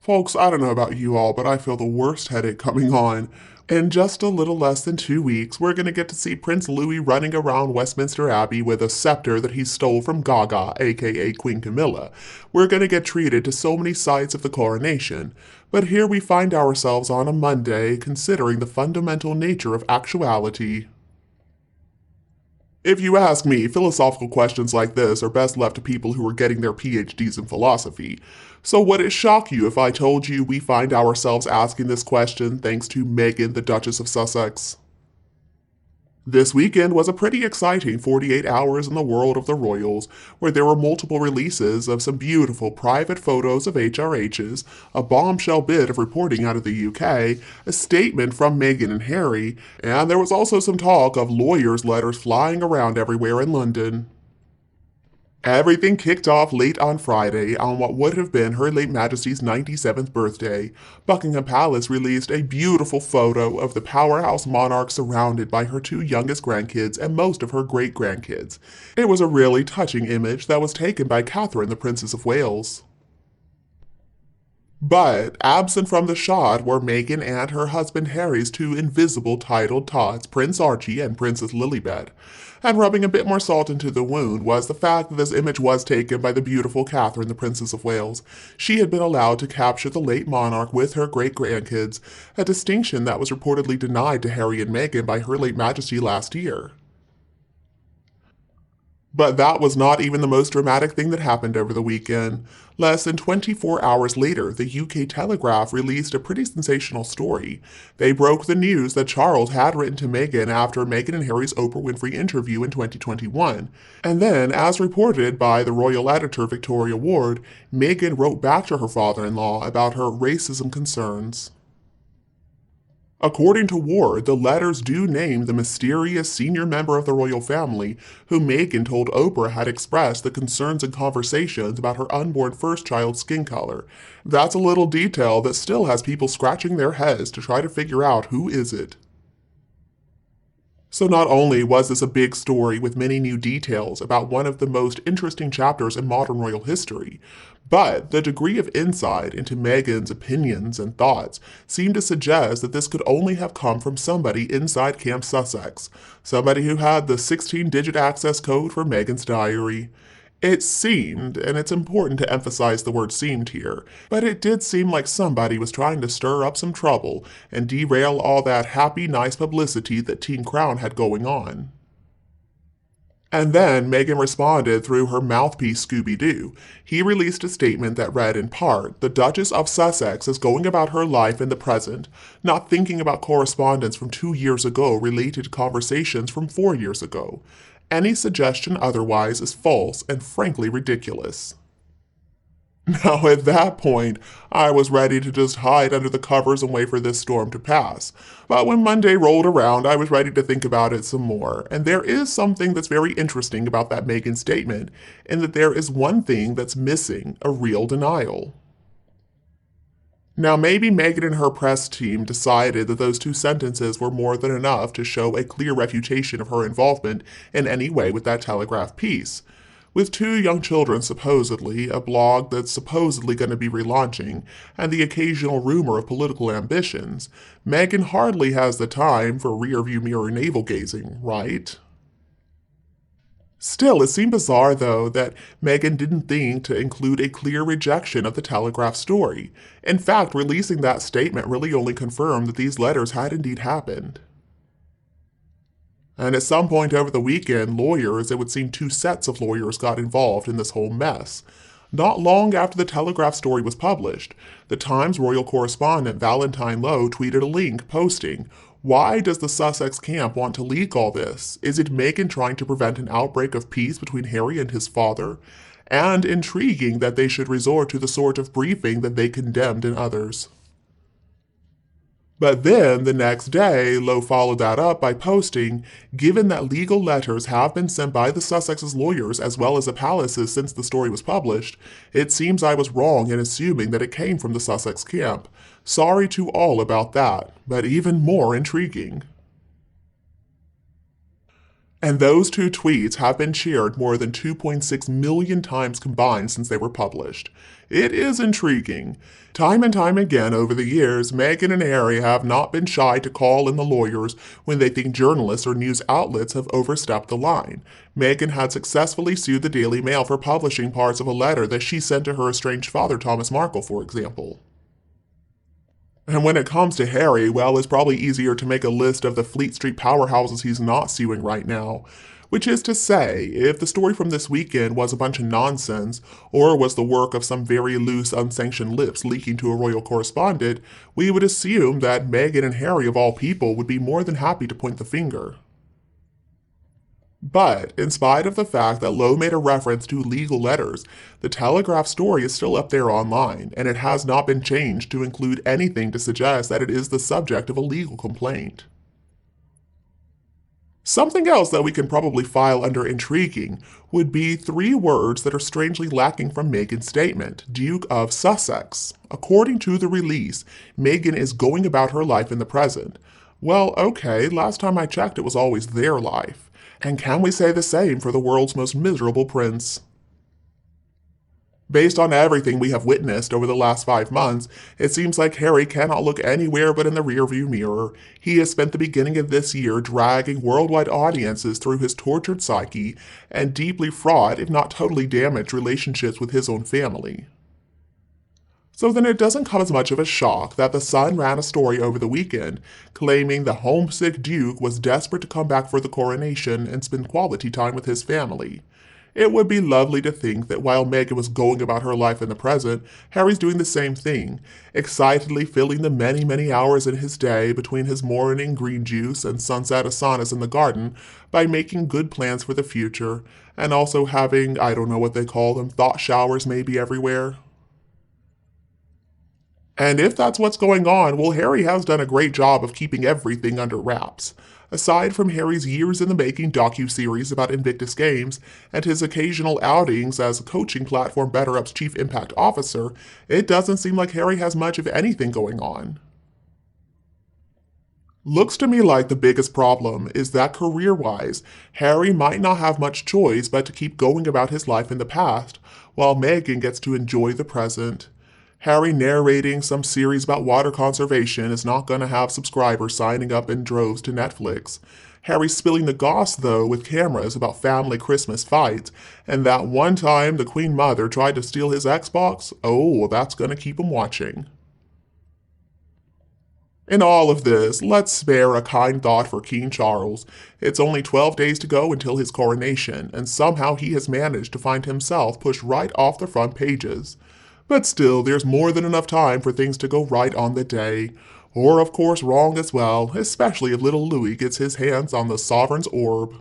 Folks, I don't know about you all, but I feel the worst headache coming on. In just a little less than 2 weeks, we're going to get to see Prince Louis running around Westminster Abbey with a scepter that he stole from Gaga, aka Queen Camilla. We're going to get treated to so many sights of the coronation. But here we find ourselves on a Monday, considering the fundamental nature of actuality. If you ask me, philosophical questions like this are best left to people who are getting their PhDs in philosophy. So would it shock you if I told you we find ourselves asking this question thanks to Meghan, the Duchess of Sussex? This weekend was a pretty exciting 48 hours in the world of the royals, where there were multiple releases of some beautiful private photos of HRHs, a bombshell bit of reporting out of the UK, a statement from Meghan and Harry, and there was also some talk of lawyers' letters flying around everywhere in London. Everything kicked off late on Friday on what would have been Her Late Majesty's 97th birthday. Buckingham Palace released a beautiful photo of the powerhouse monarch surrounded by her two youngest grandkids and most of her great-grandkids. It was a really touching image that was taken by Catherine, the Princess of Wales. But absent from the shot were Meghan and her husband Harry's two invisible titled tots, Prince Archie and Princess Lilibet. And rubbing a bit more salt into the wound was the fact that this image was taken by the beautiful Catherine, the Princess of Wales. She had been allowed to capture the late monarch with her great-grandkids, a distinction that was reportedly denied to Harry and Meghan by Her Late Majesty last year. But that was not even the most dramatic thing that happened over the weekend. Less than 24 hours later, the UK Telegraph released a pretty sensational story. They broke the news that Charles had written to Meghan after Meghan and Harry's Oprah Winfrey interview in 2021. And then, as reported by the royal editor Victoria Ward, Meghan wrote back to her father-in-law about her racism concerns. According to Ward, the letters do name the mysterious senior member of the royal family, who Meghan told Oprah had expressed the concerns in conversations about her unborn first child's skin color. That's a little detail that still has people scratching their heads to try to figure out who is it. So not only was this a big story with many new details about one of the most interesting chapters in modern royal history, but the degree of insight into Meghan's opinions and thoughts seemed to suggest that this could only have come from somebody inside Camp Sussex, somebody who had the 16-digit access code for Meghan's diary. It seemed, and it's important to emphasize the word seemed here, but it did seem like somebody was trying to stir up some trouble and derail all that happy, nice publicity that Team Crown had going on. And then Meghan responded through her mouthpiece Scooby-Doo. He released a statement that read in part, "The Duchess of Sussex is going about her life in the present, not thinking about correspondence from 2 years ago related to conversations from 4 years ago. Any suggestion otherwise is false and frankly ridiculous." Now, at that point, I was ready to just hide under the covers and wait for this storm to pass. But when Monday rolled around, I was ready to think about it some more. And there is something that's very interesting about that Meghan statement, in that there is one thing that's missing, a real denial. Now, maybe Meghan and her press team decided that those two sentences were more than enough to show a clear refutation of her involvement in any way with that Telegraph piece. With two young children supposedly, a blog that's supposedly going to be relaunching, and the occasional rumor of political ambitions, Meghan hardly has the time for rearview mirror navel-gazing, right? Still, it seemed bizarre, though, that Meghan didn't think to include a clear rejection of the Telegraph story. In fact, releasing that statement really only confirmed that these letters had indeed happened. And at some point over the weekend, lawyers, it would seem 2 sets of lawyers, got involved in this whole mess. Not long after the Telegraph story was published, the Times royal correspondent Valentine Lowe tweeted a link posting, "Why does the Sussex camp want to leak all this? Is it Meghan trying to prevent an outbreak of peace between Harry and his father? And intriguing that they should resort to the sort of briefing that they condemned in others." But then, the next day, Lowe followed that up by posting, "Given that legal letters have been sent by the Sussex's lawyers as well as the palaces since the story was published, it seems I was wrong in assuming that it came from the Sussex camp. Sorry to all about that, but even more intriguing." And those two tweets have been shared more than 2.6 million times combined since they were published. It is intriguing. Time and time again over the years, Meghan and Harry have not been shy to call in the lawyers when they think journalists or news outlets have overstepped the line. Meghan had successfully sued the Daily Mail for publishing parts of a letter that she sent to her estranged father, Thomas Markle, for example. And when it comes to Harry, well, it's probably easier to make a list of the Fleet Street powerhouses he's not suing right now. Which is to say, if the story from this weekend was a bunch of nonsense, or was the work of some very loose, unsanctioned lips leaking to a royal correspondent, we would assume that Meghan and Harry, of all people, would be more than happy to point the finger. But, in spite of the fact that Lowe made a reference to legal letters, the Telegraph story is still up there online, and it has not been changed to include anything to suggest that it is the subject of a legal complaint. Something else that we can probably file under intriguing would be three words that are strangely lacking from Meghan's statement, Duke of Sussex. According to the release, Meghan is going about her life in the present. Well, okay, last time I checked it was always their life. And can we say the same for the world's most miserable prince? Based on everything we have witnessed over the last 5 months, it seems like Harry cannot look anywhere but in the rearview mirror. He has spent the beginning of this year dragging worldwide audiences through his tortured psyche and deeply fraught, if not totally damaged, relationships with his own family. So then it doesn't come as much of a shock that The Sun ran a story over the weekend claiming the homesick Duke was desperate to come back for the coronation and spend quality time with his family. It would be lovely to think that while Meghan was going about her life in the present, Harry's doing the same thing, excitedly filling the many, many hours in his day between his morning green juice and sunset asanas in the garden by making good plans for the future, and also having, I don't know what they call them, thought showers maybe everywhere. And if that's what's going on, well, Harry has done a great job of keeping everything under wraps. Aside from Harry's years-in-the-making docu-series about Invictus Games and his occasional outings as coaching platform BetterUp's Chief Impact Officer, it doesn't seem like Harry has much of anything going on. Looks to me like the biggest problem is that career-wise, Harry might not have much choice but to keep going about his life in the past, while Meghan gets to enjoy the present. Harry narrating some series about water conservation is not going to have subscribers signing up in droves to Netflix. Harry spilling the goss, though, with cameras about family Christmas fights, and that one time the Queen Mother tried to steal his Xbox, oh, that's going to keep him watching. In all of this, let's spare a kind thought for King Charles. It's only 12 days to go until his coronation, and somehow he has managed to find himself pushed right off the front pages. But still, there's more than enough time for things to go right on the day. Or, of course, wrong as well, especially if little Louis gets his hands on the sovereign's orb.